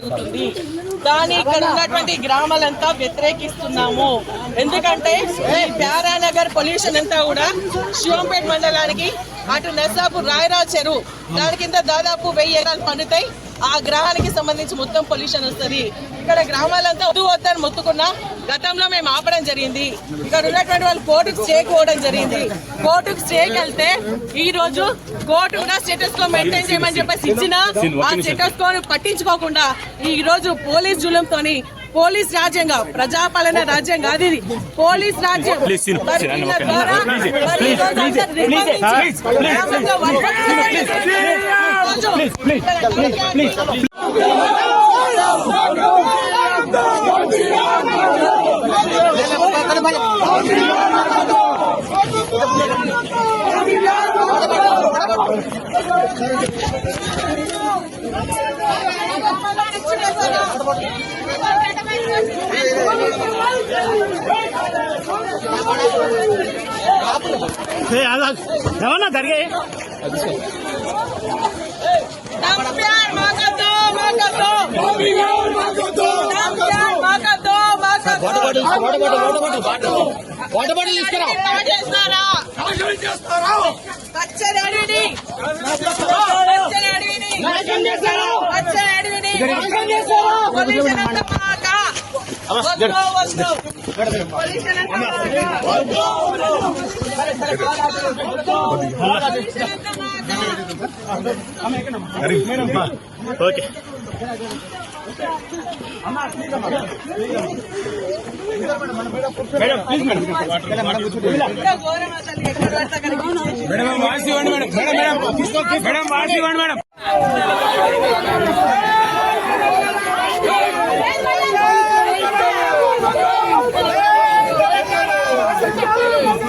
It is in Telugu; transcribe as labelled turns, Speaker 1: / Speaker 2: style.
Speaker 1: జరుగుతుంది. కానీ ఇక్కడ ఉన్నటువంటి గ్రామాలంతా వ్యతిరేకిస్తున్నాము. ఎందుకంటే ఈ ప్యారానగర్ పొల్యూషన్ అంతా కూడా శివంపేట మండలానికి అటు నర్సాపూర్ రాయరావు చెరువు దాని కింద దాదాపు 1000 ఎకరాలు పండుతాయి. ఆ గ్రహానికి సంబంధించి మొత్తం పొల్యూషన్ వస్తుంది. ఇక్కడ గ్రామాలంతా వద్దని మొత్తుకున్నా గతంలో మేము ఆపడం జరిగింది. ఇక్కడ ఉన్నటువంటి వాళ్ళు కోర్టుకు స్టేకి పోవడం జరిగింది. కోర్టుకు స్టేకి వెళ్తే ఈ రోజు కోర్టు కూడా స్టేటస్ కో మెయింటైన్ చేయమని చెప్పేసి ఇచ్చిన ఆ స్టేటస్ కో పట్టించుకోకుండా ఈ రోజు పోలీస్ జులంతోని పోలీస్ రాజ్యంగా ప్రజాపాలన రాజ్యం కాదు ఇది, పోలీస్ రాజ్యం.
Speaker 2: ఏమన్నా జరిగే
Speaker 1: వాటర్ బాటిల్ తీసుకురా పచ్చని అడవిని
Speaker 2: ఓకే
Speaker 3: మేడం వాసి ఇవ్వండి మేడం.